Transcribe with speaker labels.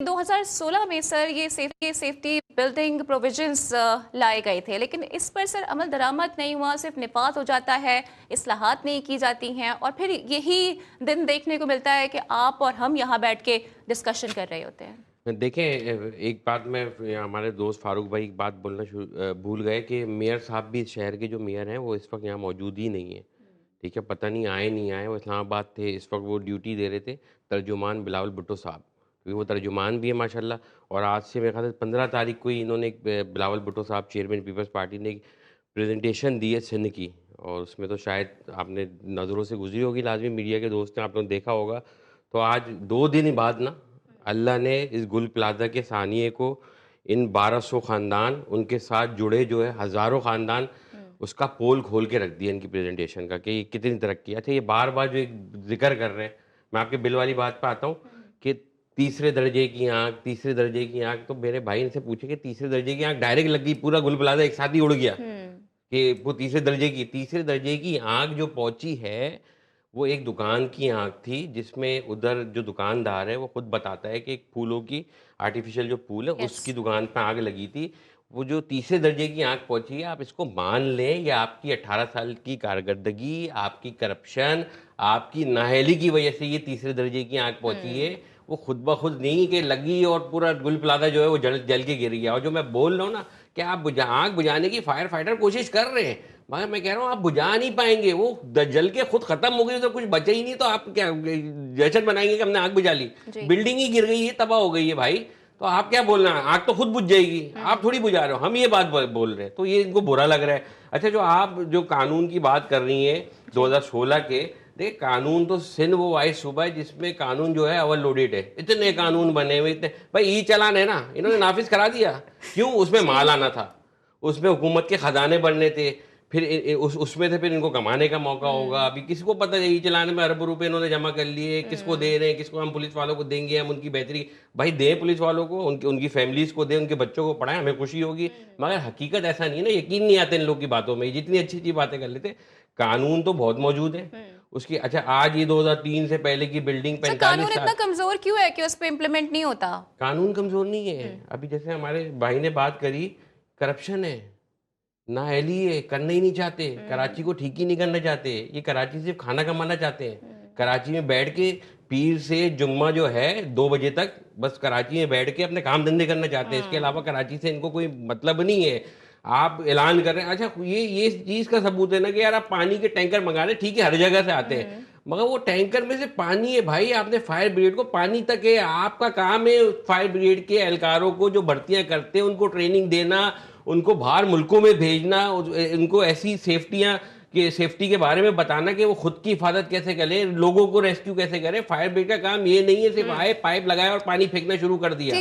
Speaker 1: 2016 میں سر یہ safety building provisions لائے گئے تھے، لیکن اس پر سر عمل درآمد نہیں ہوا، صرف نفاذ ہو جاتا ہے، اصلاحات نہیں کی جاتی ہیں، اور پھر یہی دن دیکھنے کو ملتا ہے کہ آپ اور ہم یہاں بیٹھ کے ڈسکشن کر رہے ہوتے ہیں۔
Speaker 2: دیکھیں، ایک بات میں ہمارے دوست فاروق بھائی ایک بات بولنا بھول گئے کہ میئر صاحب بھی اس شہر کے جو میئر ہیں وہ اس وقت یہاں موجود ہی نہیں ہیں، ٹھیک ہے، پتہ نہیں آئے، وہ اسلام آباد تھے، اس وقت وہ ڈیوٹی دے رہے تھے ترجمان بلاول بھٹو صاحب، کیونکہ وہ ترجمان بھی ہے ماشاءاللہ، اور آج سے میرے خیال سے 15 تاریخ کو ہی انہوں نے بلاول بھٹو صاحب چیئرمین پیپلز پارٹی نے ایک پریزنٹیشن دی ہے سندھ کی، اور اس میں تو شاید آپ نے نظروں سے گزری ہوگی، لازمی میڈیا کے دوست ہیں، آپ نے دیکھا ہوگا، تو آج 2 دن بعد نا اللہ نے اس گل پلازہ کے ثانیے کو ان 1200 خاندان ان کے ساتھ جڑے جو ہے ہزاروں خاندان اس کا پول کھول کے رکھ دیا ان کی پریزنٹیشن کا کہ یہ کتنی ترقی ہے۔ اچھا، یہ بار بار جو ایک ذکر کر رہے ہیں، میں آپ کے بل والی بات پہ آتا ہوں کہ تیسرے درجے کی آنکھ، تو میرے بھائی ان سے پوچھے کہ تیسرے درجے کی آنکھ ڈائریکٹ لگ گئی، پورا گل پلازہ ایک ساتھ ہی اڑ گیا کہ وہ تیسرے درجے کی آنکھ جو پہنچی ہے وہ ایک دکان کی آنکھ تھی، جس میں ادھر جو دکاندار ہے وہ خود بتاتا ہے کہ ایک پھولوں کی آرٹیفیشل جو پھول ہے اس کی دکان پہ آگ لگی تھی۔ وہ جو تیسرے درجے کی آنکھ پہنچی ہے، آپ اس کو مان لیں، یا آپ کی 18 سال کی کارکردگی، آپ کی کرپشن، آپ کی نااہلی کی وجہ سے یہ تیسرے درجے کی آنکھ پہنچی ہے، وہ خود بخود نہیں کہ لگی اور پورا گل پلازہ جو ہے وہ جل کے گر گیا۔ اور جو میں بول رہا ہوں نا کہ آپ آنکھ بجھانے کی فائر فائٹر کوشش کر رہے ہیں، مگر میں کہہ رہا ہوں آپ بجھا نہیں پائیں گے، وہ جل کے خود ختم ہو گئی تو کچھ بچے ہی نہیں، تو آپ کیا جشن بنائیں گے کہ ہم نے آنکھ بجھا لی؟ بلڈنگ ہی گر گئی ہے، تباہ ہو گئی ہے بھائی، تو آپ کیا بولنا ہے؟ آنکھ تو خود بجھ جائے گی، آپ تھوڑی بجھا رہے ہو، ہم یہ بات بول رہے ہیں، تو یہ ان کو برا لگ رہا ہے۔ اچھا، جو آپ جو قانون کی بات کر رہی ہیں 2016 کے، دیکھ قانون تو سندھ وہ واحد صوبہ ہے جس میں قانون جو ہے اوور لوڈیڈ ہے، اتنے قانون بنے ہوئے، اتنے بھائی ای چلان ہے نا، انہوں نے نافذ کرا دیا، کیوں؟ اس میں مال آنا تھا، اس میں حکومت کے خزانے بڑھنے تھے، پھر اس میں سے پھر ان کو کمانے کا موقع ہوگا۔ ابھی کسی کو پتہ ہے ای چلانے میں اربوں روپے انہوں نے جمع کر لیے، کس کو دے رہے ہیں، کس کو ہم پولیس والوں کو دیں گے، ہم ان کی بہتری، بھائی دیں پولیس والوں کو، ان کی فیملیز کو دیں، ان کے بچوں کو پڑھائیں، ہمیں خوشی ہوگی، مگر حقیقت ایسا نہیں ہے نا، یقین نہیں آتے ان لوگ کی باتوں میں، جتنی اچھی اچھی باتیں کر لیتے۔ قانون تو بہت موجود ہے اس کی۔ اچھا، آج یہ 2003 سے پہلے کی بلڈنگ 45
Speaker 1: قانون
Speaker 2: سال،
Speaker 1: اتنا کمزور کیوں ہے کہ اس پہ امپلیمنٹ نہیں ہوتا؟
Speaker 2: قانون کمزور نہیں ہے، ابھی جیسے ہمارے بھائی نے بات کری، کرپشن ہے، نااہلی ہے، کرنا ہی نہیں چاہتے، کراچی کو ٹھیک ہی نہیں کرنا چاہتے، یہ کراچی صرف کھانا کمانا چاہتے ہیں، کراچی میں بیٹھ کے پیر سے جمعہ جو ہے 2 بجے تک بس کراچی میں بیٹھ کے اپنے کام دھندے کرنا چاہتے ہیں، اس کے علاوہ کراچی سے ان کو کوئی مطلب نہیں ہے۔ آپ اعلان کر رہے ہیں، اچھا یہ چیز کا ثبوت ہے نا کہ یار آپ پانی کے ٹینکر منگا رہے ہیں، ٹھیک ہے ہر جگہ سے آتے ہیں، مگر وہ ٹینکر میں سے پانی ہے بھائی، آپ نے فائر بریگیڈ کو پانی تک ہے، آپ کا کام ہے فائر بریگیڈ کے اہلکاروں کو جو بھرتیاں کرتے ہیں ان کو ٹریننگ دینا، ان کو باہر ملکوں میں بھیجنا، ان کو ایسی سیفٹی کے بارے میں بتانا کہ وہ خود کی حفاظت کیسے کریں، لوگوں کو ریسکیو کیسے کریں۔ فائر بریگیڈ کا کام یہ نہیں ہے صرف آئے، پائپ لگائے اور پانی پھینکنا شروع کر دیا۔